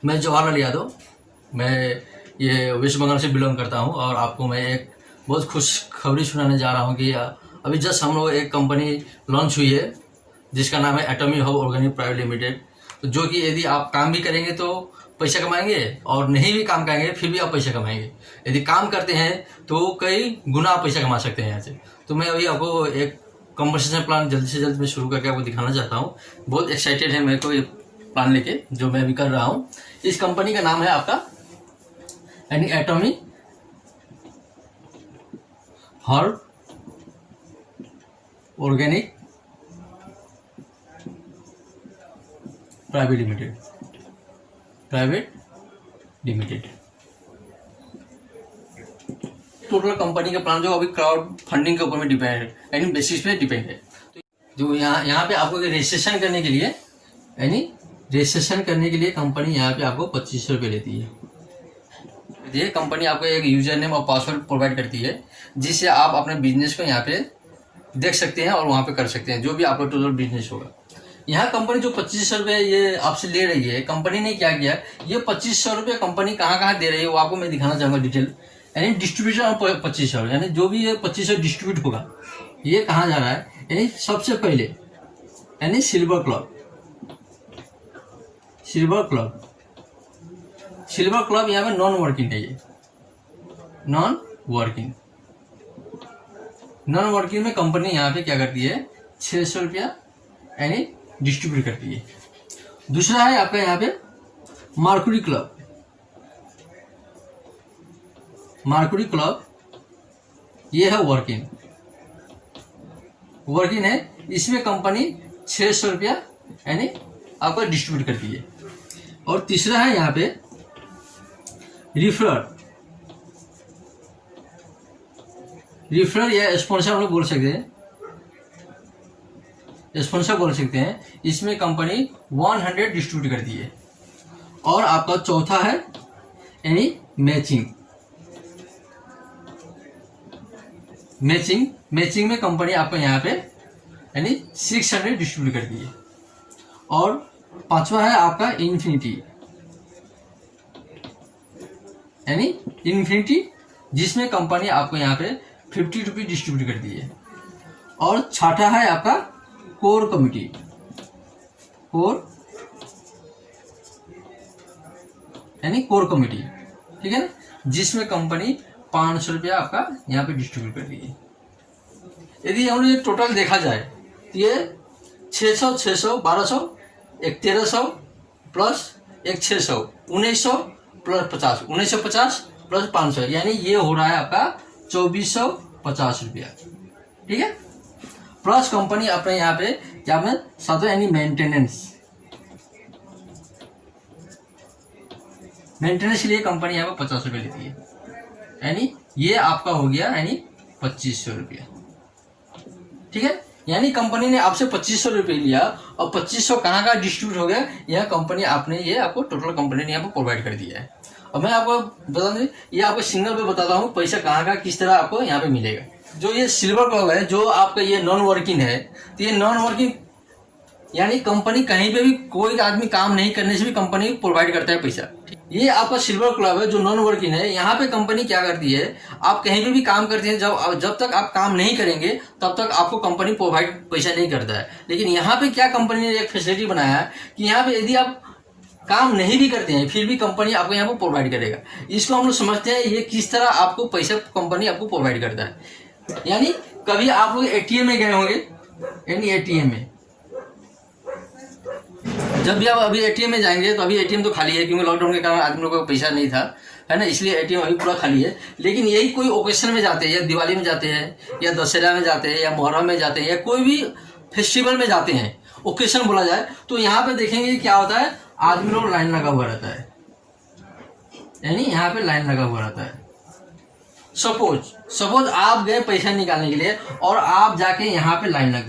मैं जवाहरलाल यादव, मैं ये वेस्ट बंगाल से बिलोंग करता हूँ और आपको मैं एक बहुत खुशखबरी सुनाने जा रहा हूँ कि अभी जस्ट हम लोग एक कंपनी लॉन्च हुई है जिसका नाम है एटॉमी हब ऑर्गेनिक प्राइवेट लिमिटेड। तो जो कि यदि आप काम भी करेंगे तो पैसा कमाएंगे और नहीं भी काम करेंगे फिर भी आप पैसा कमाएंगे। यदि काम करते हैं तो कई गुना आप पैसा कमा सकते हैं यहाँ से। तो मैं अभी आपको एक कन्वर्सेशन प्लान जल्द से जल्द मैं शुरू करके आपको दिखाना चाहता हूँ। बहुत एक्साइटेड है मेरे को ये प्लान लेके जो मैं अभी कर रहा हूँ। इस कंपनी का नाम है आपका यानी एटॉमी herb organic private limited. Total company का प्लान जो अभी क्राउड फंडिंग के ऊपर में डिपेंड है, यानी बेसिस पे डिपेंड है। जो यहाँ पे आपको रजिस्ट्रेशन करने के लिए कंपनी यहाँ पे आपको 2500 रुपये लेती है। ये कंपनी आपको एक यूजर नेम और पासवर्ड प्रोवाइड करती है जिससे आप अपने बिजनेस को यहाँ पे देख सकते हैं और वहाँ पे कर सकते हैं जो भी आपका टोटल बिजनेस होगा। यहाँ कंपनी जो 2500 रुपये ये आपसे ले रही है, कंपनी ने क्या किया, ये 2500 रुपये कंपनी कहाँ दे रही है वो आपको मैं दिखाना चाहूँगा डिटेल। यानी डिस्ट्रीब्यूशन ऑफ 2500, यानी जो भी ये 2500 डिस्ट्रीब्यूट होगा ये कहाँ जा रहा है, यानी सबसे पहले यानी सिल्वर क्लब यहाँ पे नॉन वर्किंग है। ये नॉन वर्किंग में कंपनी यहाँ पे क्या करती है 600 रुपया यानी डिस्ट्रीब्यूट करती है। दूसरा है आपका यहाँ पे मार्कुरी क्लब, ये है वर्किंग है। इसमें कंपनी 600 रुपया यानी आपको डिस्ट्रीब्यूट करती है। और तीसरा है यहाँ पे रिफरल या स्पॉन्सर हम लोग बोल सकते हैं। इसमें कंपनी 100 डिस्ट्रीब्यूट करती है। और आपका चौथा है यानी मैचिंग में कंपनी आपको यहाँ पे यानी 600 डिस्ट्रीब्यूट करती है। और पांचवा है आपका इन्फिनिटी जिसमें कंपनी आपको यहाँ पे 50 रुपये डिस्ट्रीब्यूट करती है। और छठा है आपका कोर कमिटी, ठीक है ना, जिसमें कंपनी 500 रुपया आपका यहाँ पे डिस्ट्रीब्यूट करती है। यदि हम लोग टोटल देखा जाए तो ये 600, 1200, एक 1300 प्लस एक 600, 1900 प्लस 50, 1950 प्लस 500, यानी ये हो रहा है आपका 2450 रुपया, ठीक है। प्लस कंपनी अपने यहाँ पे क्या में साथ यानी मेंटेनेंस के लिए कंपनी यहाँ पे 50 रुपये लेती है। यानी ये आपका हो गया यानी 2500 रुपया, ठीक है। यानी कंपनी ने आपसे 2500 रुपये लिया और 2500 कहाँ डिस्ट्रीब्यूट हो गया, यह कंपनी आपने ये आपको टोटल कंपनी ने यहाँ पे प्रोवाइड कर दिया है। और मैं आपको बता दूं, ये आपको सिंगल पे बताता हूँ पैसा कहाँ किस तरह आपको यहाँ पे मिलेगा। जो ये सिल्वर क्लब है, जो आपका ये नॉन वर्किंग है, तो ये नॉन वर्किंग यानी कंपनी कहीं पे भी कोई आदमी काम नहीं करने से भी कंपनी प्रोवाइड करता है पैसा। ये आपका सिल्वर क्लब है जो नॉन वर्किंग है। यहाँ पे कंपनी क्या करती है, आप कहीं पे भी काम करते हैं, जब तक आप काम नहीं करेंगे तब तक आपको कंपनी प्रोवाइड पैसा नहीं करता है। लेकिन यहाँ पे क्या कंपनी ने एक फैसिलिटी बनाया है कि यहाँ पे यदि आप काम नहीं भी करते हैं फिर भी कंपनी आपको यहाँ पर प्रोवाइड करेगा। इसको हम लोग समझते हैं ये किस तरह आपको पैसा कंपनी आपको प्रोवाइड करता है। यानी कभी आप लोग एटीएम में गए होंगे, यानी एटीएम में जब भी आप अभी एटीएम में जाएंगे तो अभी एटीएम तो खाली है क्योंकि लॉकडाउन के कारण आदमी लोगों को पैसा नहीं था, है ना, इसलिए एटीएम अभी पूरा खाली है। लेकिन यही कोई ओकेशन में जाते हैं, या दिवाली में जाते हैं, या दशहरा में जाते हैं, या मुहर्रम में जाते हैं, या कोई भी फेस्टिवल में जाते हैं, ओकेशन बोला जाए, तो यहाँ पे देखेंगे क्या होता है, आदमी लोग लाइन लगा हुआ रहता है। यानी यहाँ पे लाइन लगा हुआ रहता है। सपोज आप गए पैसा निकालने के लिए और आप जाके यहाँ पे लाइन लग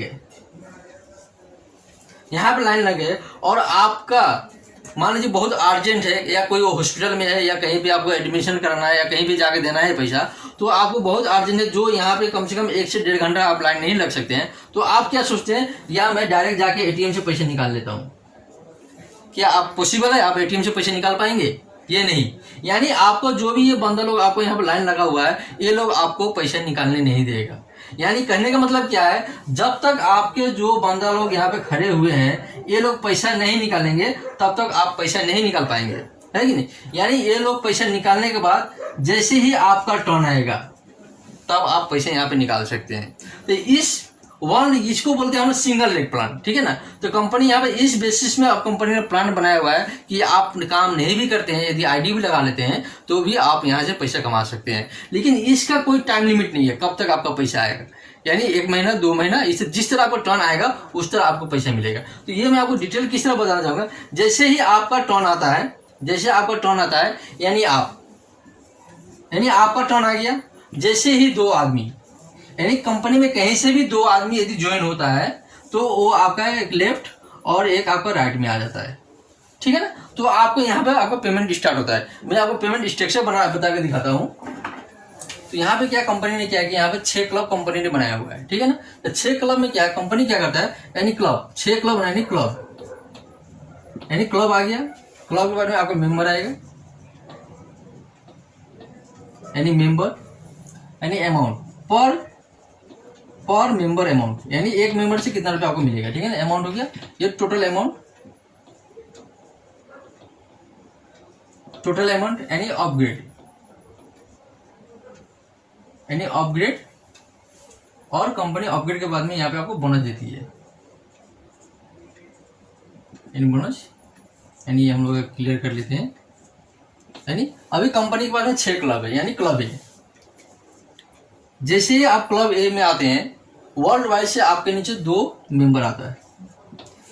गए, और आपका मान लीजिए बहुत अर्जेंट है, या कोई हॉस्पिटल में है, या कहीं पे आपको एडमिशन कराना है, या कहीं पे जाके देना है पैसा, तो आपको बहुत अर्जेंट है, जो यहाँ पे कम से कम 1 से 1.5 घंटा आप लाइन नहीं लग सकते हैं। तो आप क्या सोचते हैं, या मैं डायरेक्ट जाके एटीएम से पैसे निकाल लेता हूँ, क्या आप पॉसिबल है आप एटीएम से पैसे निकाल पाएंगे? ये नहीं। यानी आपको जो भी ये बंदा लोग आपको यहाँ पर लाइन लगा हुआ है, ये लोग आपको पैसे निकालने नहीं देगा। यानी कहने का मतलब क्या है, जब तक आपके जो बंदा लोग यहाँ पे खड़े हुए हैं ये लोग पैसा नहीं निकालेंगे तब तक आप पैसा नहीं निकाल पाएंगे, है कि नहीं। यानी ये लोग पैसा निकालने के बाद जैसे ही आपका टर्न आएगा तब आप पैसे यहाँ पे निकाल सकते हैं। तो इसको बोलते हैं हम सिंगल लेग प्लान, ठीक है ना। तो कंपनी यहाँ पे इस बेसिस में अब कंपनी ने प्लान बनाया हुआ है कि आप काम नहीं भी करते हैं, यदि आईडी भी लगा लेते हैं तो भी आप यहाँ से पैसा कमा सकते हैं। लेकिन इसका कोई टाइम लिमिट नहीं है कब तक आपका पैसा आएगा। यानी 1 महीना 2 महीना, इससे जिस तरह आपको टर्न आएगा उस तरह आपको पैसा मिलेगा। तो ये मैं आपको डिटेल किस तरह बताना चाहूंगा। जैसे ही आपका टर्न आता है, यानी आपका टर्न आ गया, जैसे ही 2 आदमी, यानी कंपनी में कहीं से भी 2 आदमी यदि ज्वाइन होता है तो वो आपका एक लेफ्ट और एक आपका राइट में आ जाता है, ठीक है ना। तो आपको यहाँ पे आपका पेमेंट स्टार्ट होता है। मैं आपको पेमेंट स्ट्रक्चर बता के दिखाता हूँ। तो यहाँ पे क्या कंपनी ने क्या किया, यहाँ पे 6 क्लब कंपनी ने बनाया हुआ है, ठीक है ना। तो 6 क्लब में क्या कंपनी क्या करता है, यानी क्लब 6 क्लब यानी क्लब आ गया। क्लब के बाद में आपका मेंबर आएगा, यानी मेंबर यानी अमाउंट पर मेंबर अमाउंट, यानी एक मेंबर से कितना रुपया आपको मिलेगा, ठीक है ना। अमाउंट हो गया ये टोटल अमाउंट यानी अपग्रेड और कंपनी अपग्रेड के बाद में यहाँ पे आपको बोनस देती है, बोनस। यानी हम लोग क्लियर कर लेते हैं। यानी अभी कंपनी के बाद में 6 क्लब है, यानी क्लब ए। जैसे ही आप क्लब ए में आते हैं, वर्ल्ड वाइड से आपके नीचे 2 मेंबर आता है।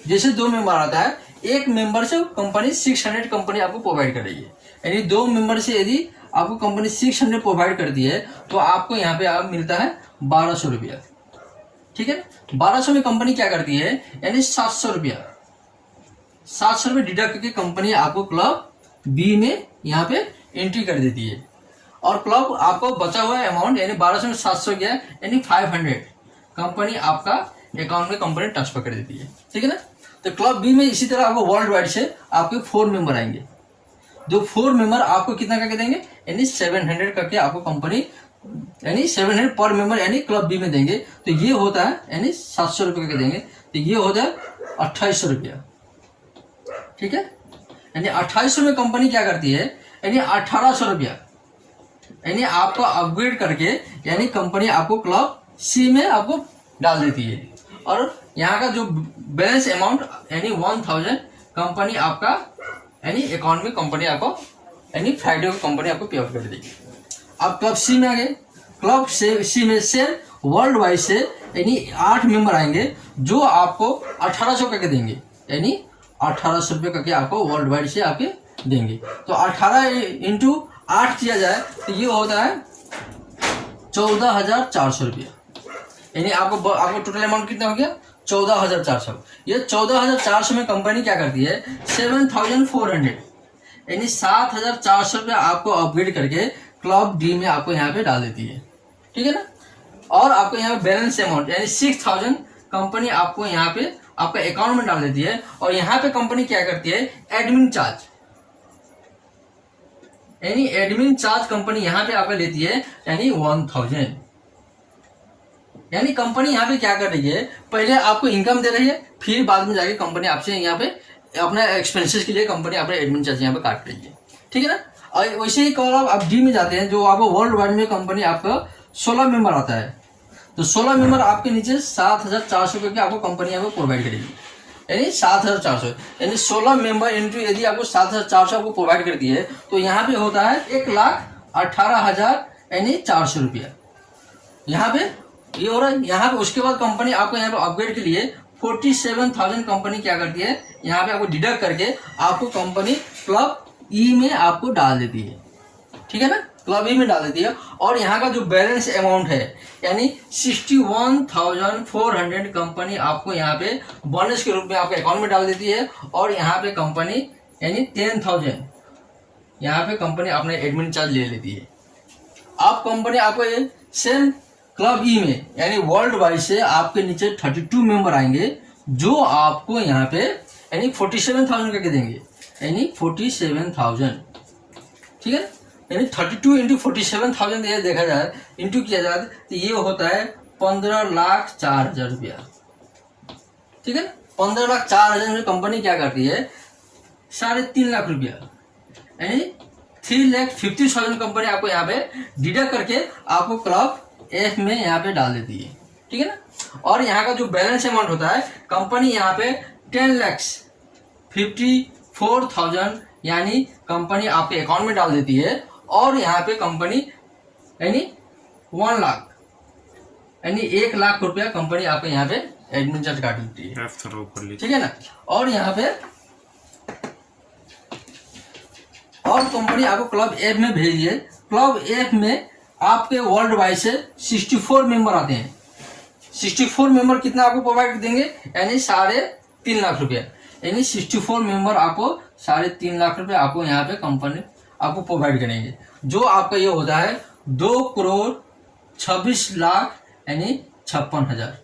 जैसे 2 मेंबर आता है, एक मेंबर से कंपनी 600 कंपनी आपको प्रोवाइड कर रही है। यानी 2 मेंबर से यदि आपको कंपनी 600 प्रोवाइड करती है तो आपको यहाँ पे आप मिलता है 1200 रुपया, ठीक है। 1200 में कंपनी क्या करती है, यानी 700 रुपया डिडक्ट करके कंपनी आपको क्लब बी में यहाँ पे एंट्री कर देती है। और क्लब आपको बचा हुआ अमाउंट यानी 1200 में 700 गया, यानी 500 कंपनी आपका अकाउंट में कंपनी ट्रांसफर कर देती है, ठीक है ना। तो क्लब बी में इसी तरह आपको वर्ल्ड वाइड से आपके 4 मेंबर आएंगे। जो 4 मेंबर आपको कितना करके देंगे, यानी 700 करके आपको कंपनी, यानी 700 पर मेंबर यानी क्लब बी में देंगे। तो ये होता है यानी 700 रुपये करके देंगे, तो ये होता है 2800 रुपया, ठीक है। यानी 2800 में कंपनी क्या करती है, यानी 1800 रुपया यानी आपको अपग्रेड करके, यानी कंपनी आपको क्लब सी में आपको डाल देती है। और यहाँ का जो बैलेंस अमाउंट यानी 1000 कंपनी आपका यानी अकाउंट में कंपनी आपको यानी फ्राइडे को कंपनी आपको पे आउट कर देगी। आप क्लब सी में आ गए। क्लब सी में से वर्ल्ड वाइड से यानी 8 मेंबर आएंगे जो आपको 1800 करके देंगे, यानी 1800 रुपये करके आपको वर्ल्ड वाइड से आपके देंगे। तो 18 × 8 किया जाए तो ये होता है 14,400 रुपया। यानी आपको टोटल अमाउंट कितना हो गया, 14,400। ये 14,400 में कंपनी क्या करती है, 7,400 यानी 7,400 रुपया आपको अपग्रेड करके क्लब डी में आपको यहाँ पे डाल देती है, ठीक है ना। और आपको यहाँ पे बैलेंस अमाउंट यानी 6,000 कंपनी आपको यहाँ पे आपका अकाउंट में डाल देती है। और यहाँ पे कंपनी क्या करती है, एडमिन चार्ज यानी एडमिन चार्ज कंपनी यहाँ पे आपका लेती है, यानी 1000। यानी कंपनी यहाँ पे क्या कर रही है, पहले आपको इनकम दे रही है, फिर बाद में जाके कंपनी आपसे यहाँ पे अपने एक्सपेंसेस के लिए कंपनी अपने एडमिन चार्ज यहाँ पे काट रही है, ठीक है ना। और वैसे ही कॉल आप डी में जाते हैं, जो आपको वर्ल्ड वाइड में कंपनी आपका 16 मेंबर आता है। तो 16 मेंबर आपके नीचे 7,400 रुपये की आपको कंपनी यहाँ पे प्रोवाइड करेगी, यानी 7,400 यानी 16 मेंबर इंटू यदि आपको 7,400 आपको प्रोवाइड करती है तो यहाँ पे होता है 1,18,000 यानी 400 रुपया यहाँ पे ये हो रहा है। यहाँ पे उसके बाद कंपनी आपको यहाँ पे अपग्रेड के लिए 47,000 कंपनी क्या करती है, यहाँ पे आपको डिडक्ट करके आपको कंपनी क्लब ई में आपको डाल देती है, ठीक है ना, क्लब ई में डाल देती है। और यहाँ का जो बैलेंस अमाउंट है यानी 61,400 कंपनी आपको यहाँ पे बोनस के रूप में आपके अकाउंट में डाल देती है। और यहाँ पे कंपनी यानी 10,000 यहाँ पे कंपनी अपने एडमिन चार्ज ले लेती है। आप कंपनी आपको ये सेम क्लब ई में यानी वर्ल्ड वाइड से आपके नीचे 32 मेंबर आएंगे जो आपको यहाँ पे यानी 47,000 करके देंगे, यानी 47,000, ठीक है। यानी 32 इंटू 47,000 ये देखा जाए, इंटू किया जाए तो ये होता है 15,04,000 रुपया, ठीक है। 15,04,000 में कंपनी क्या करती है, 3.5 लाख रुपया, यानी 3,50,000 कंपनी आपको यहाँ पे डिडक्ट करके आपको क्लब एफ में यहाँ पे डाल देती है, ठीक है ना। और यहाँ का जो बैलेंस अमाउंट होता है, कंपनी यहाँ पे 10,54,000 यानी कंपनी आपके अकाउंट में डाल देती है। और यहाँ पे कंपनी यानी 1 लाख यानी 1 लाख रुपया कंपनी आपको यहाँ पे एडमिन चार्ज काट देती है, ठीक है ना। और यहाँ पे और कंपनी आपको क्लब एफ में भेजी है। क्लब एफ में आपके वर्ल्ड वाइड से 64 मेंबर आते हैं। 64 मेंबर कितना आपको प्रोवाइड देंगे, यानी 3.5 लाख रुपया, यानी 64 मेंबर आपको 3.5 लाख रुपया आपको यहाँ पे कंपनी आपको प्रोवाइड करेंगे। जो आपका ये होता है 2,26,56,000 यानी 56,000,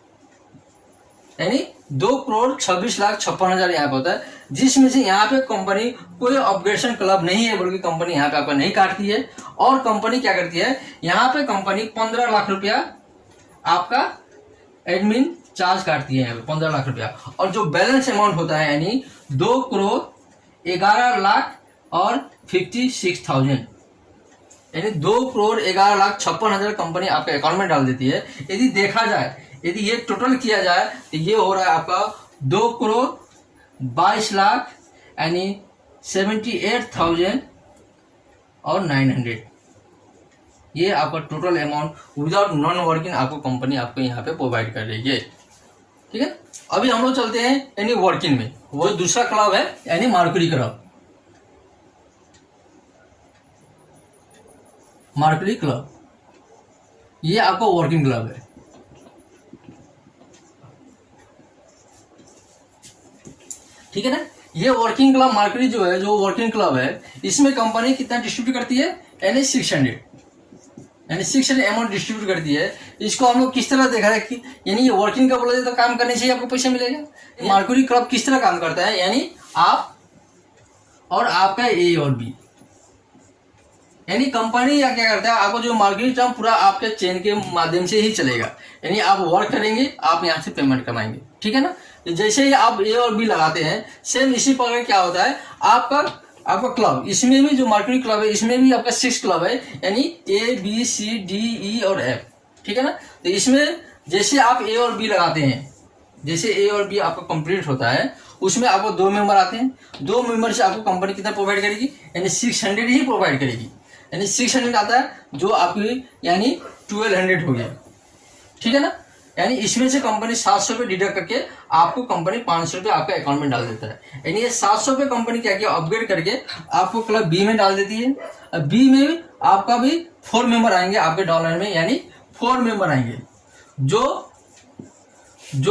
यानी 2,26,56,000 यहाँ पे होता है, जिसमें से यहाँ पे कंपनी कोई अपग्रेडेशन क्लब नहीं है, बल्कि कंपनी यहाँ पे आपका नहीं काटती है। और कंपनी क्या करती है, यहाँ पे कंपनी 15 लाख रुपया आपका एडमिन चार्ज काटती है, यहाँ पे 15 लाख रुपया। और जो बैलेंस अमाउंट होता है यानी 2,11,56,000 यानी 2,11,56,000 कंपनी आपके अकाउंट में डाल देती है। यदि देखा जाए, यदि ये टोटल किया जाए तो ये हो रहा है आपका 2,22,00,000 यानी 78,900। ये आपका total amount without non working आपको कंपनी आपको यहाँ पे प्रोवाइड कर रही है, ठीक है। अभी हम लोग चलते हैं यानी वर्किंग में। वो दूसरा क्लब है यानी मार्कुरी क्लब। मार्कुरी क्लब ये आपका वर्किंग क्लब है, ठीक है ना। ये वर्किंग क्लब मार्कुरी जो है, जो वर्किंग क्लब है, इसमें कंपनी कितना डिस्ट्रीब्यूट करती है, यानी 600 अमाउंट डिस्ट्रीब्यूट करती है। इसको हम लोग किस तरह देखा है कि यानी ये वर्किंग का बोला जाए तो काम करने से ही आपको पैसा मिलेगा। मार्कुरी क्लब किस तरह काम करता है, यानी आप और आपका ए और बी, यानी कंपनी या क्या करता है, आपको जो मार्केट टर्म पूरा आपके चेन के माध्यम से ही चलेगा। यानी आप वर्क करेंगे, आप यहाँ से पेमेंट कमाएंगे, ठीक है ना। जैसे ही आप ए और बी लगाते हैं, सेम इसी प्रकार क्या होता है, आपका क्लब, इसमें भी जो मार्केटिंग क्लब है, इसमें भी आपका 6 क्लब है, यानी A B C D E और एफ, ठीक है ना। तो इसमें जैसे आप ए और बी लगाते हैं, जैसे ए और बी आपका कंप्लीट होता है, उसमें आपको 2 मेंबर आते हैं। 2 मेंबर से आपको कंपनी कितना प्रोवाइड करेगी, यानी 600 ही प्रोवाइड करेगी। यानी 600 आता है, जो आपकी यानी 1200 हो गया, ठीक है ना। यानी इसमें से कंपनी 700 रुपये डिडक्ट करके आपको कंपनी 500 रुपये आपके अकाउंट में डाल देता है। यानी ये 700 रुपये कंपनी क्या किया, अपग्रेड करके आपको क्लब बी में डाल देती है। बी में भी आपका भी 4 मेंबर आएंगे आपके डॉलर में, यानी 4 मेंबर आएंगे जो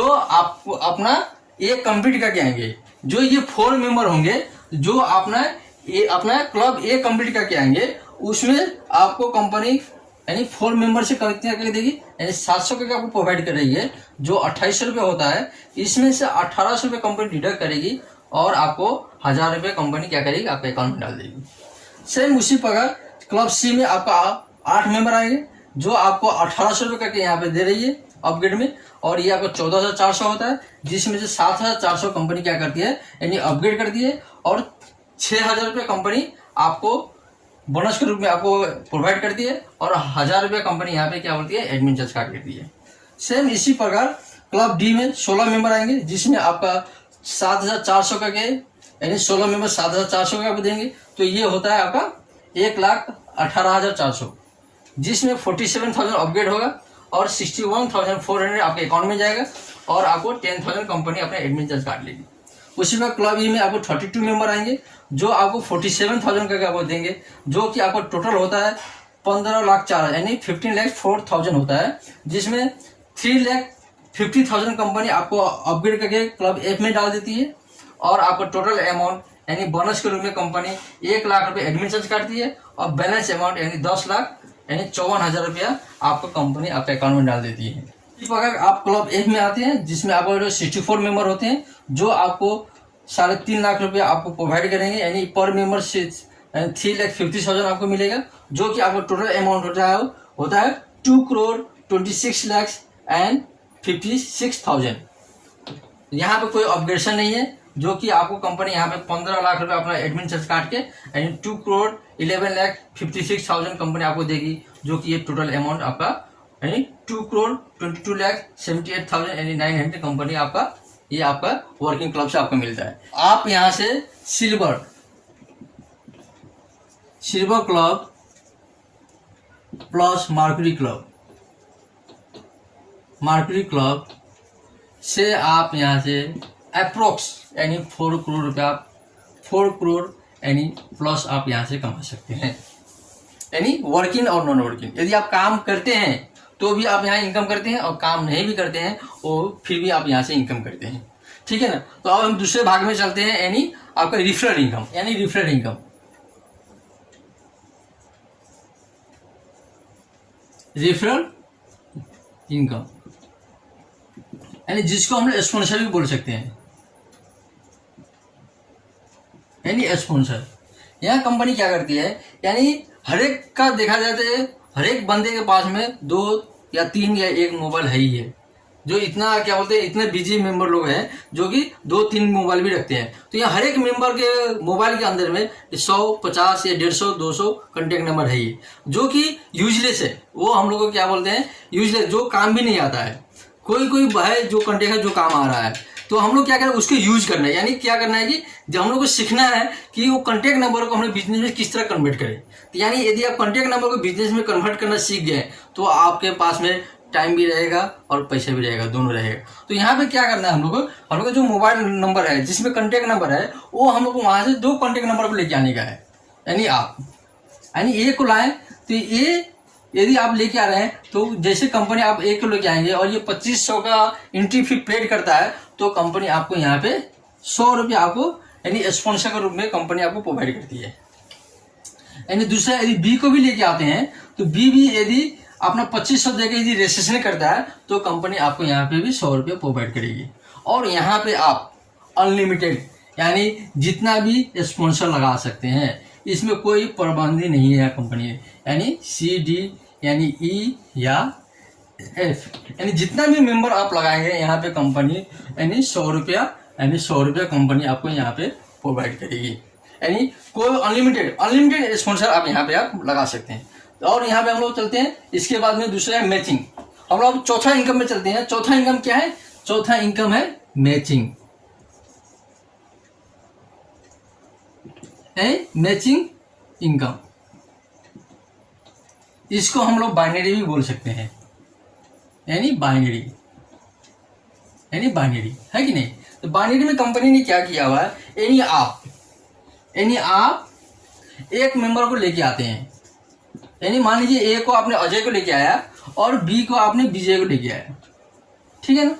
आपको अपना ये कंप्लीट करके आएंगे। जो ये 4 मेंबर होंगे जो अपना क्लब ए कंप्लीट करके आएंगे, उसमें आपको कंपनी यानी 4 मेंबर से कितना करके देगी, यानी 700 का आपको प्रोवाइड कर रही है, जो 2800 रुपये होता है। इसमें से 1800 रुपये कंपनी डिडक्ट करेगी और आपको 1000 रुपये कंपनी क्या करेगी, आपके अकाउंट में डाल देगी। सेम उसी प्रकार क्लब सी में आपका 8 मेंबर आएंगे, जो आपको 1800 रुपये करके यहाँ पे दे रही है अपग्रेड में, और ये आपको 14,400 होता है, जिसमें से 7,400 कंपनी क्या करती है, यानी अपग्रेड करती है, और 6,000 रुपये कंपनी आपको बोनस के रूप में आपको प्रोवाइड करती है, और 1000 रुपये कंपनी यहाँ पे क्या बोलती है, एडमिन चार्ज काट लेती है। सेम इसी प्रकार क्लब डी में 16 मेंबर आएंगे, जिसमें आपका 7,400 का के, यानी 16 मेंबर 7,400 का देंगे, तो ये होता है आपका 1,18,400, जिसमें 47,000 अपग्रेड होगा और 61,400 आपके अकाउंट में जाएगा, और आपको 10,000 कंपनी अपना एडमिन चार्ज काट लेगी। उसी में क्लब ई में आपको 32 मेंबर आएंगे, जो आपको 47,000 का आपको देंगे, जो कि आपको टोटल होता है 15,04,000 यानी 15,04,000 होता है, जिसमें 3,50,000 कंपनी आपको अपग्रेड करके क्लब एफ में डाल देती है, और आपको टोटल अमाउंट यानी बोनस के रूप में कंपनी 1 लाख रुपये एडमिन चार्ज काटती है, और बैलेंस अमाउंट यानी 10 लाख यानी 54,000 रुपया आपको कंपनी आपके अकाउंट में डाल देती है। इस प्रकार आप क्लब एफ में आते हैं, जिसमें आपको 64 मेंबर होते हैं, जो आपको 3.5 लाख रुपया आपको प्रोवाइड करेंगे, यानी पर मेंबर से 3,50,000 आपको मिलेगा, जो कि आपका टोटल अमाउंट होता है 2,26,56,000। यहाँ पे कोई ऑब्जेक्शन नहीं है, जो कि आपको कंपनी यहाँ पे 15 लाख रुपए अपना एडमिन चार्ज काट के यानी 2,11,56,000 कंपनी आपको देगी, जो कि ये टोटल अमाउंट आपका यानी 2,22,78,000 यानी 900 कंपनी आपका ये आपका वर्किंग क्लब से आपको मिलता है। आप यहाँ से silver club plus mercury club से आप यहाँ से अप्रोक्स यानी 4 करोड़ रुपया 4 करोड़ यानी प्लस आप यहाँ से कमा सकते हैं, यानी वर्किंग और नॉन वर्किंग। यदि आप काम करते हैं तो भी आप यहाँ इनकम करते हैं, और काम नहीं भी करते हैं और फिर भी आप यहाँ से इनकम करते हैं। ठीक है ना। तो अब हम दूसरे भाग में चलते हैं, यानी आपका रिफरल इनकम। यानी रिफरल इनकम यानी जिसको हम लोग स्पॉन्सर भी बोल सकते हैं, यानी स्पॉन्सर। यह कंपनी क्या करती है, यानी हर एक का देखा जाए तो हर एक बंदे के पास में 2 या 3 या 1 मोबाइल है ही है, जो इतना क्या बोलते हैं इतने बिजी मेंबर लोग हैं जो कि 2-3 मोबाइल भी रखते हैं। तो यहाँ हर एक मेंबर के मोबाइल के अंदर में 100, 50 या 150, 200 कॉन्टेक्ट नंबर है ही, जो कि यूजलेस है। वो हम लोग को क्या बोलते हैं, यूजलेस, जो काम भी नहीं आता है। कोई है जो कॉन्टेक्ट है जो काम आ रहा है, तो हम लोग क्या करें उसको यूज करना है। यानी क्या करना है कि जब हम लोग को सीखना है कि वो कॉन्टेक्ट नंबर को हम लोग बिजनेस में किस तरह कन्वर्ट करें। तो यानी यदि आप कॉन्टेक्ट नंबर को बिजनेस में कन्वर्ट करना सीख गए तो आपके पास में टाइम भी रहेगा और पैसा भी रहेगा, दोनों रहेगा। तो यहाँ पे क्या करना है, हम लोग का जो मोबाइल नंबर है जिसमें कॉन्टेक्ट नंबर है, वो हम लोग को वहां से 2 कॉन्टेक्ट नंबर को लेके आने का है। यानी आप ए को लाएं, तो ये यदि आप लेके आ रहे हैं तो जैसे कंपनी आप ए को लेके आएंगे और ये 2500 का एंट्री फी पेड करता है, तो कंपनी आपको यहाँ पे 100 रुपये आपको यानी स्पॉन्सर के रूप में कंपनी आपको प्रोवाइड करती है। यानी दूसरा यदि बी को भी लेके आते हैं तो बी भी यदि अपना 2500 देकर यदि रजिस्ट्रेशन करता है तो कंपनी आपको यहाँ पे भी 100 रुपये प्रोवाइड करेगी। और यहाँ पे आप अनलिमिटेड यानी जितना भी स्पॉन्सर लगा सकते हैं, इसमें कोई पाबंदी नहीं है कंपनी ने। यानी C, D यानी E या F यानी जितना भी मेंबर आप लगाएंगे यहाँ पे कंपनी यानी 100 रुपया कंपनी आपको यहाँ पे प्रोवाइड करेगी। यानी कोई अनलिमिटेड स्पॉन्सर आप यहाँ पे आप लगा सकते हैं। और यहाँ पे हम लोग चलते हैं, इसके बाद में दूसरा है मैचिंग। हम लोग चौथा इनकम में चलते हैं। चौथा इनकम क्या है, चौथा इनकम है मैचिंग। मैचिंग इनकम, इसको हम लोग बाइनरी भी बोल सकते हैं। यानी बाइनरी है कि नहीं। तो बाइनरी में कंपनी ने क्या किया हुआ है, यानी आप एक मेंबर को लेके आते हैं। यानी मान लीजिए ए को आपने अजय को लेके आया और बी को आपने विजय को लेके आया, ठीक है ना।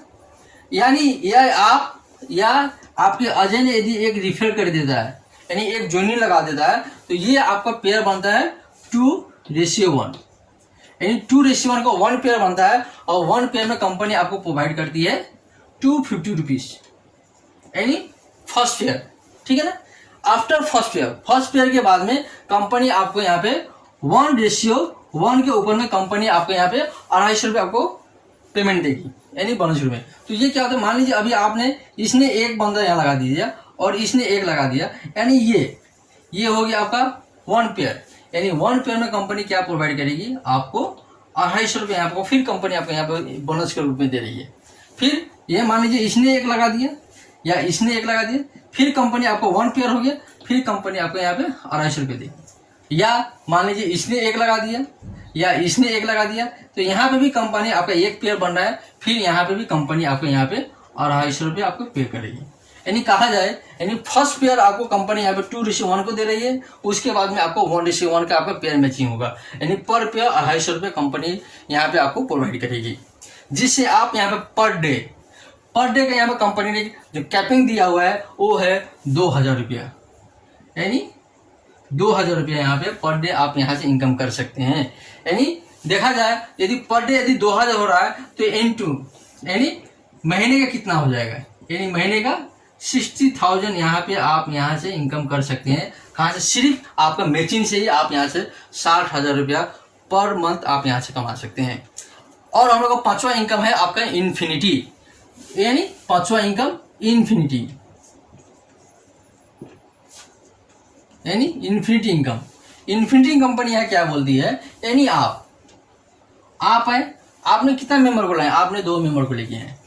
यानी या आपके अजय ने यदि एक रिफर कर देता है यानी एक ज्वाइनिंग लगा देता है, तो ये आपका पेयर बनता है 2:1। यानी 2:1 का 1 पेयर बनता है, और 1 पेयर में कंपनी आपको प्रोवाइड करती है 250 रुपीज, यानी फर्स्ट पेयर, ठीक है ना। आफ्टर फर्स्ट पेयर के बाद में कंपनी आपको यहाँ पे 1:1 के ऊपर में कंपनी आपको यहाँ पे 250 रुपये आपको पेमेंट देगी, यानी बोनस रुपये। तो ये क्या होता है, मान लीजिए अभी आपने इसने एक बंदा यहाँ लगा दीजिए और इसने एक लगा दिया, यानी ये हो गया आपका 1 पेयर। यानी 1 पेयर में कंपनी क्या प्रोवाइड करेगी, आपको 250 रुपये आपको फिर कंपनी आपको यहाँ पे बोनस के रूप में दे रही है। फिर ये मान लीजिए इसने एक लगा दिया या इसने एक लगा दिया, फिर कंपनी आपको 1 पेयर हो गया, फिर कंपनी आपको यहाँ पे 250 रुपये देगी। या मान लीजिए इसने एक लगा दिया या इसने एक लगा दिया, तो यहाँ पे भी कंपनी आपका 1 पेयर बन रहा है, फिर यहाँ पे भी कंपनी आपको यहाँ पे 250 रुपये आपको पे करेगी। यानी कहा जाए यानी फर्स्ट पेयर आपको कंपनी यहाँ पे 2:1 को दे रही है, उसके बाद में आपको 1:1 का आपका पेयर मैचिंग होगा, यानी पर पेयर 250 रुपये कंपनी यहाँ पे आपको प्रोवाइड करेगी, जिससे आप यहाँ पे पर डे का यहाँ पे कंपनी ने जो कैपिंग दिया हुआ है वो है 2000 रुपया। यानी 2000 रुपया यहाँ पे पर डे आप यहाँ से इनकम कर सकते हैं। यानी देखा जाए यदि पर डे यदि 2000 हो रहा है तो इनटू यानी महीने का कितना हो जाएगा, यानी महीने का 60,000 यहाँ पे आप यहाँ से इनकम कर सकते हैं। कहाँ से? सिर्फ आपका मैचिंग से ही आप यहाँ से 60,000 रुपया पर मंथ आप यहाँ से कमा सकते हैं। और हम लोग का पांचवा इनकम है आपका इन्फिनिटी, यानी पांचवा इनकम इन्फिनिटी, यानी इन्फिनिटी इनकम। इन्फिनिटी कंपनी यहाँ क्या बोलती है, यानी आप है, आपने कितना मेंबर को लाए? आपने 2 मेंबर को लेके हैं,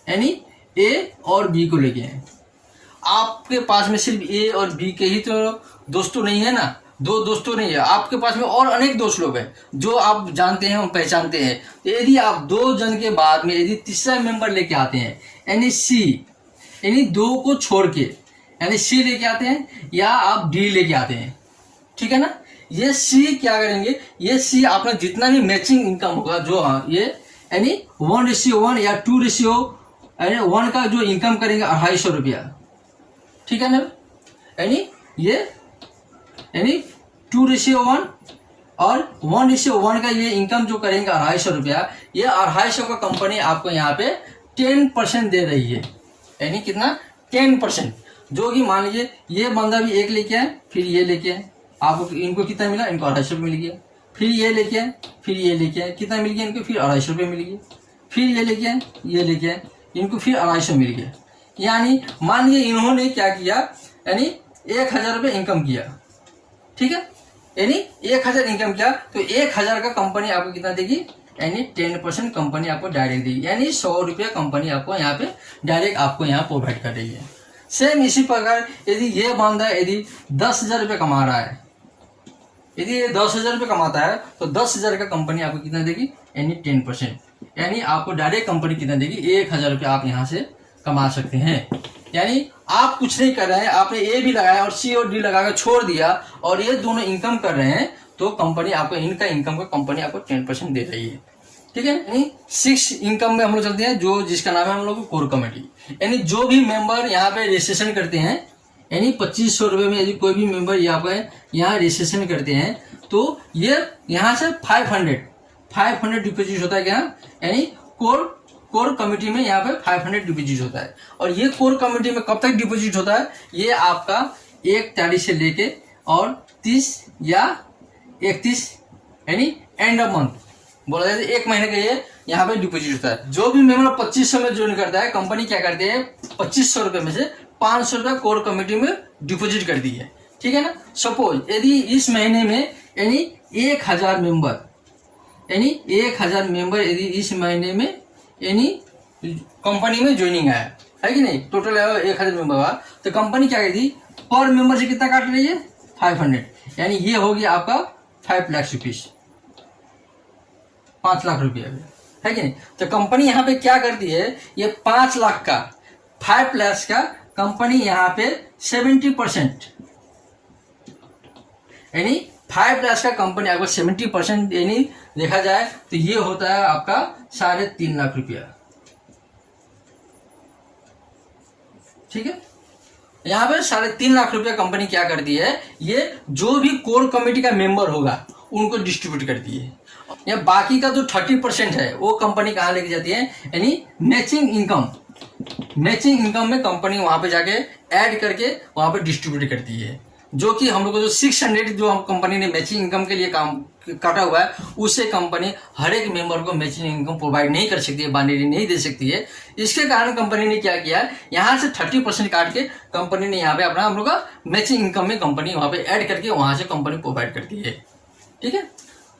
यानी ए और बी को लेके हैं। आपके पास में सिर्फ ए और बी के ही तो दोस्तों नहीं है ना, 2 दोस्तों नहीं है, आपके पास में और अनेक दोस्त लोग हैं जो आप जानते हैं और पहचानते हैं। तो यदि आप 2 जन के बाद में यदि तीसरा मेंबर लेके आते हैं, यानी सी, यानी 2 को छोड़ के, यानी सी लेके आते हैं या आप डी लेके आते हैं, ठीक है ना। ये सी क्या करेंगे, ये सी आपने जितना भी मैचिंग इनकम होगा जो, हाँ ये यानी 1:1 या 2:1 का जो इनकम करेंगे 250 रुपया, ठीक है ना। यानी ये यानी 2:1 और 1:1 का ये इनकम जो करेंगे 250 रुपया, ये 250 का कंपनी आपको यहाँ पे 10% दे रही है। यानी कितना? 10%। जो कि मान लीजिए ये बंदा भी एक लेके आए, फिर ये लेके आए, आपको इनको कितना मिला? इनको 250 रुपये मिल गया। फिर ये लेके आए, फिर ये लेके आए, कितना मिल गया इनको? फिर 250 रुपये मिल गया। फिर ये लेके आए, ये लेके आए, इनको फिर 250 मिल गया। यानी मान लीजिए इन्होंने क्या किया, यानी 1000 रुपये इनकम किया, ठीक है। यानी 1000 इनकम किया तो 1000 का कंपनी आपको कितना देगी? यानी 10% कंपनी आपको डायरेक्ट देगी, यानी 100 रुपया कंपनी आपको यहाँ पे डायरेक्ट आपको यहाँ प्रोवाइड कर रही है। सेम इसी प्रकार यदि ये बंदा यदि 10,000 रुपये कमा रहा है, यदि ये 10,000 रुपये कमाता है तो 10,000 का कंपनी आपको कितना देगी? यानी 10%, यानी आपको डायरेक्ट कंपनी कितना देगी? 1,000 रुपये आप यहाँ से कमा सकते हैं। यानी आप कुछ नहीं कर रहे हैं, आपने ए भी लगाया और सी और डी लगाकर छोड़ दिया और ये दोनों इनकम कर रहे हैं, तो कंपनी आपको इनका इनकम का कंपनी आपको 10% दे रही है, ठीक है। यानी 6 इनकम में हम लोग चलते हैं, जो जिसका नाम है हम लोग कोर कमेटी। यानी जो भी मेंबर यहाँ पे रजिस्ट्रेशन करते हैं, यानी 2500 रुपये में यदि कोई भी मेंबर यहाँ पे यहाँ रजिस्ट्रेशन करते हैं तो ये यहाँ से 500 डिपोजिट होता है क्या, यानी कोर कमेटी में यहाँ पे 500 डिपोजिट होता है। और ये कोर कमेटी में कब तक डिपोजिट होता है? ये आपका 1 तारीख से लेके और 30 या 31 यानी एंड ऑफ मंथ बोला जाए तो 1 महीने का ये यहाँ पे डिपोजिट होता है। जो भी मेंबर 2500 में ज्वाइन करता है, कंपनी क्या करती है 2500 रुपये में से 500 रुपये कोर कमेटी में डिपोजिट कर दी है, ठीक है ना। सपोज यदि इस महीने में यानी 1000 मेंबर, यानी 1000 मेंबर यदि इस महीने में यानी कंपनी में ज्वाइनिंग आया है कि नहीं, टोटल 1000 मेंबर हुआ, तो कंपनी क्या कहती पर मेंबर से कितना काट रही है? 500, यानी ये हो गया आपका 5 लाख रुपीज, 5 लाख रुपया है कि नहीं। तो कंपनी यहाँ पे क्या करती है, ये 5 लाख का 5 लाख का कंपनी यहाँ पे 70%, यानी 5 लाख का कंपनी आपको 70% यानी देखा जाए तो ये होता है आपका 3.5 लाख रुपया, ठीक है। यहाँ पे 3.5 लाख रुपया कंपनी क्या करती है, ये जो भी कोर कमेटी का मेंबर होगा उनको डिस्ट्रीब्यूट करती है। या बाकी का जो 30% है वो कंपनी कहाँ लेके जाती है, यानी मैचिंग इनकम में कंपनी वहां पे जाके ऐड करके वहां पे डिस्ट्रीब्यूट करती है। जो कि हम लोग को जो 600 जो हम कंपनी ने मैचिंग इनकम के लिए काम काटा हुआ है, उससे कंपनी हर एक मेंबर को मैचिंग इनकम प्रोवाइड नहीं कर सकती है, बाइनरी नहीं दे सकती है। इसके कारण कंपनी ने क्या किया, यहाँ से 30% काट के कंपनी ने यहाँ पे अपना हम लोग का मैचिंग इनकम में कंपनी वहां पे ऐड करके वहां से कंपनी प्रोवाइड करती है, ठीक है।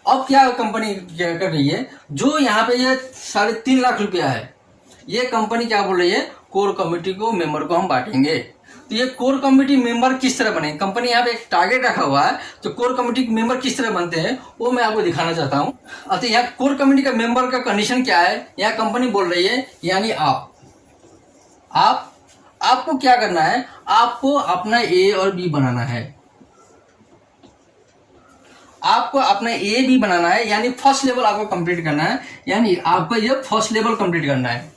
अब क्या कंपनी क्या कर रही है, जो यहाँ पे ये 3.5 लाख रुपया है, ये कंपनी क्या बोल रही है, कोर कमेटी को मेंबर को हम बांटेंगे। तो ये कोर कमेटी मेंबर किस तरह बने, कंपनी यहाँ पे एक टारगेट रखा हुआ है, तो कोर कमेटी के मेंबर किस तरह बनते हैं वो मैं आपको दिखाना चाहता हूँ। अतः यहाँ कोर कमेटी का मेंबर का कंडीशन क्या है, यहाँ कंपनी बोल रही है, यानी आपको क्या करना है, आपको अपना ए और बी बनाना है, आपको अपना ए बी बनाना है, यानी फर्स्ट लेवल आपको कंप्लीट करना है, यानी आपको ये फर्स्ट लेवल कंप्लीट करना है।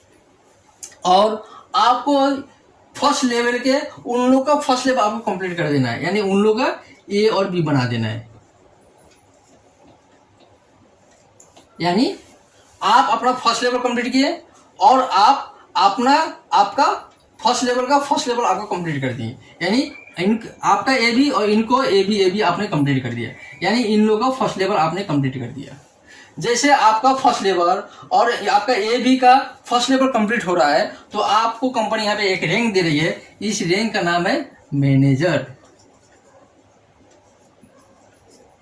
और आपको फर्स्ट लेवल के उन लोग का फर्स्ट लेवल आपको कंप्लीट कर देना है, यानी उन लोग का ए और बी बना देना है। यानी आप अपना फर्स्ट लेवल कंप्लीट किए और आप अपना आपका फर्स्ट लेवल का फर्स्ट लेवल आपको कंप्लीट कर दिए, यानी आपका ए बी और इनको ए बी आपने कंप्लीट कर दिया, यानी इन लोगों का फर्स्ट लेवल आपने कंप्लीट कर दिया। जैसे आपका फर्स्ट लेवल और आपका ए बी का फर्स्ट लेवल कंप्लीट हो रहा है तो आपको कंपनी यहाँ पे एक रैंक दे रही है, इस रैंक का नाम है मैनेजर,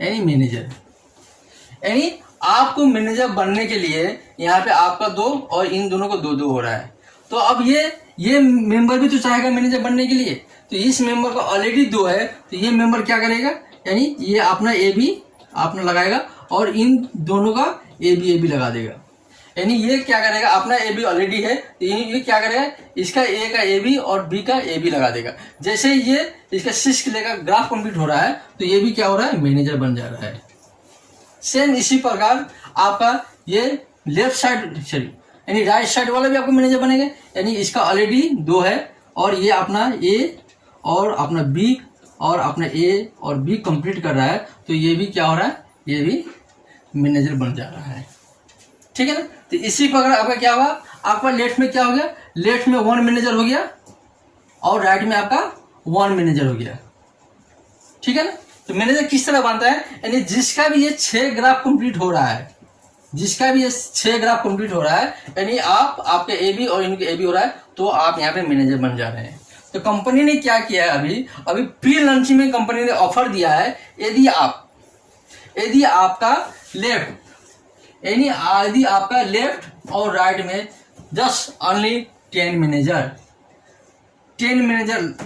यानी मैनेजर। यानी आपको मैनेजर बनने के लिए यहाँ पे आपका 2 और इन दोनों को 2-2 हो रहा है। तो अब ये मेंबर भी तो चाहेगा मैनेजर बनने के लिए, तो इस मेंबर का ऑलरेडी 2 है, तो ये मेंबर क्या करेगा, यानी ये अपना ए बी आपने लगाएगा और इन दोनों का ए बी लगा देगा। यानी ये क्या करेगा, अपना ए बी ऑलरेडी है तो ये क्या करेगा, इसका ए का ए बी और बी का ए बी लगा देगा। जैसे ये इसका 6 किले का ग्राफ कंप्लीट हो रहा है तो ये भी क्या हो रहा है, मैनेजर बन जा रहा है। सेम इसी प्रकार आपका ये लेफ्ट साइड सॉरी यानी राइट साइड वाला भी आपको मैनेजर बनेगा, यानी इसका ऑलरेडी 2 है और ये अपना ए और अपना बी और अपना ए और बी कंप्लीट कर रहा है तो ये भी क्या हो रहा है, ये भी मैनेजर बन जा रहा है। ठीक है ना। तो इसी प्रकार आपका क्या हुआ, आपका लेफ्ट में क्या हो गया, लेफ्ट में 1 मैनेजर हो गया और राइट में आपका 1 मैनेजर हो गया। ठीक है ना। तो मैनेजर किस तरह बनता है, यानी जिसका भी ये 6 ग्राफ कंप्लीट हो रहा है, जिसका भी ये 6 ग्राफ कंप्लीट हो रहा है, यानी आपके ए बी और इनके ए बी हो रहा है तो आप यहाँ पे मैनेजर बन जा रहे हैं। तो कंपनी ने क्या किया है, अभी प्री लॉन्चिंग में कंपनी ने ऑफर दिया है, यदि आपका लेफ्ट यानी यदि आपका लेफ्ट और राइट में जस्ट ओनली 10 मैनेजर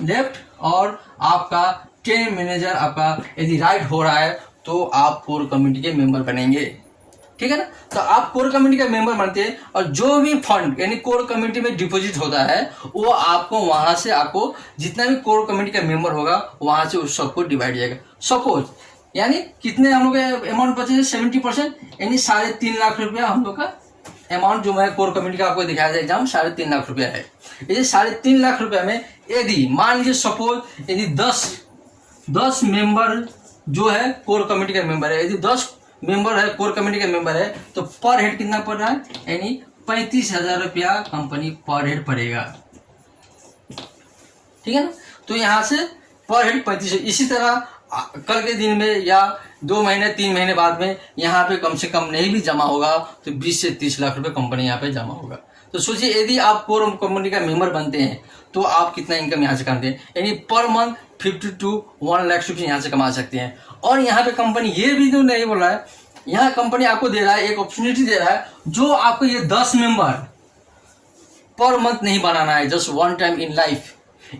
लेफ्ट और आपका 10 मैनेजर आपका यदि राइट हो रहा है तो आप कोर कमेटी के मेंबर बनेंगे। ठीक है ना। तो आप कोर कमेटी का मेंबर बनते हैं और जो भी फंड यानी कोर कमेटी में डिपॉजिट होता है वो आपको वहां से आपको जितना भी कोर कमेटी का मेंबर होगा वहां से उस सबको डिवाइड जाएगा। सपोज यानी कितने हम लोग अमाउंट बचे 70%, यानी 3.5 लाख रुपया हम लोग का अमाउंट जो मैं कोर कमेटी का आपको दिखाया था एग्जाम 3.5 लाख रुपया है। ये 3.5 लाख रुपया में यदि मान लीजिए सपोज यदि 10 मेंबर जो है कोर कमेटी का मेंबर है, यदि 10 मेंबर है कोर कमेटी का मेंबर है तो पर हेड कितना पड़ रहा है, यानी 35,000 रुपया कंपनी पर हेड पड़ेगा। ठीक है ना। तो यहाँ से पर हेड 35,000। इसी तरह कल के दिन में या 2 महीने 3 महीने बाद में यहाँ पे कम से कम नहीं भी जमा होगा तो 20 से 30 लाख रुपए कंपनी यहाँ पे जमा होगा। तो सोचिए यदि आप कोर कमेटी का मेंबर बनते हैं तो आप कितना इनकम यहाँ से कमाते हैं, यानी पर मंथ 50 to 1 लाख रुपये यहाँ से कमा सकते हैं। और यहाँ पे कंपनी ये भी तो नहीं बोल रहा है, यहाँ कंपनी आपको दे रहा है एक अपॉर्चुनिटी दे रहा है, जो आपको ये 10 मेंबर पर मंथ नहीं बनाना है, जस्ट 1 टाइम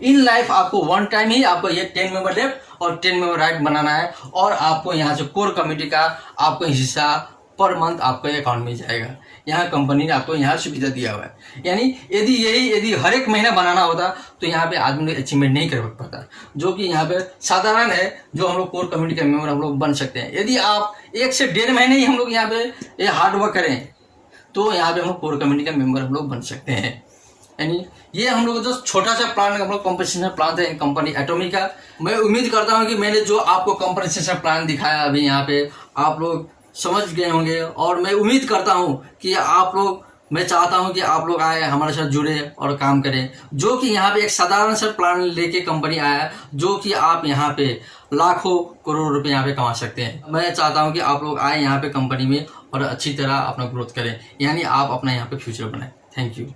इन लाइफ आपको 1 टाइम ही आपको ये 10 मेंबर लेफ्ट और 10 मेंबर राइट बनाना है और आपको यहाँ से कोर कमेटी का आपको हिस्सा पर मंथ आपको अकाउंट में जाएगा। यहाँ कंपनी ने आपको यहाँ सुविधा दिया हुआ है। यानी यदि हर एक महीना बनाना होता तो यहाँ पे आदमी अचीवमेंट नहीं कर पाता, जो कि यहाँ पे साधारण है जो हम लोग कोर कमेटी का मेंबर हम लोग बन सकते हैं। यदि आप 1 से 1.5 महीने ही हम लोग यहाँ पे हार्ड वर्क करें तो यहाँ पे हम लोग कोर कमेटी का मेंबर हम लोग बन सकते हैं। यानी ये हम लोग जो छोटा सा प्लान हम लोग कॉम्पनसेशन प्लान था कंपनी एटॉमी का। मैं उम्मीद करता हूँ कि मैंने जो आपको कॉम्पनसेशन प्लान दिखाया अभी यहाँ पे आप लोग समझ गए होंगे और मैं उम्मीद करता हूँ कि मैं चाहता हूँ कि आप लोग आए हमारे साथ जुड़े और काम करें, जो कि यहाँ पे एक साधारण सा प्लान लेके कंपनी आया है जो कि आप यहाँ पे लाखों करोड़ रुपए यहाँ पे कमा सकते हैं। मैं चाहता हूँ कि आप लोग आए यहाँ पे कंपनी में और अच्छी तरह अपना ग्रोथ करें, यानी आप अपना यहाँ पे फ्यूचर बनाएं। Thank you.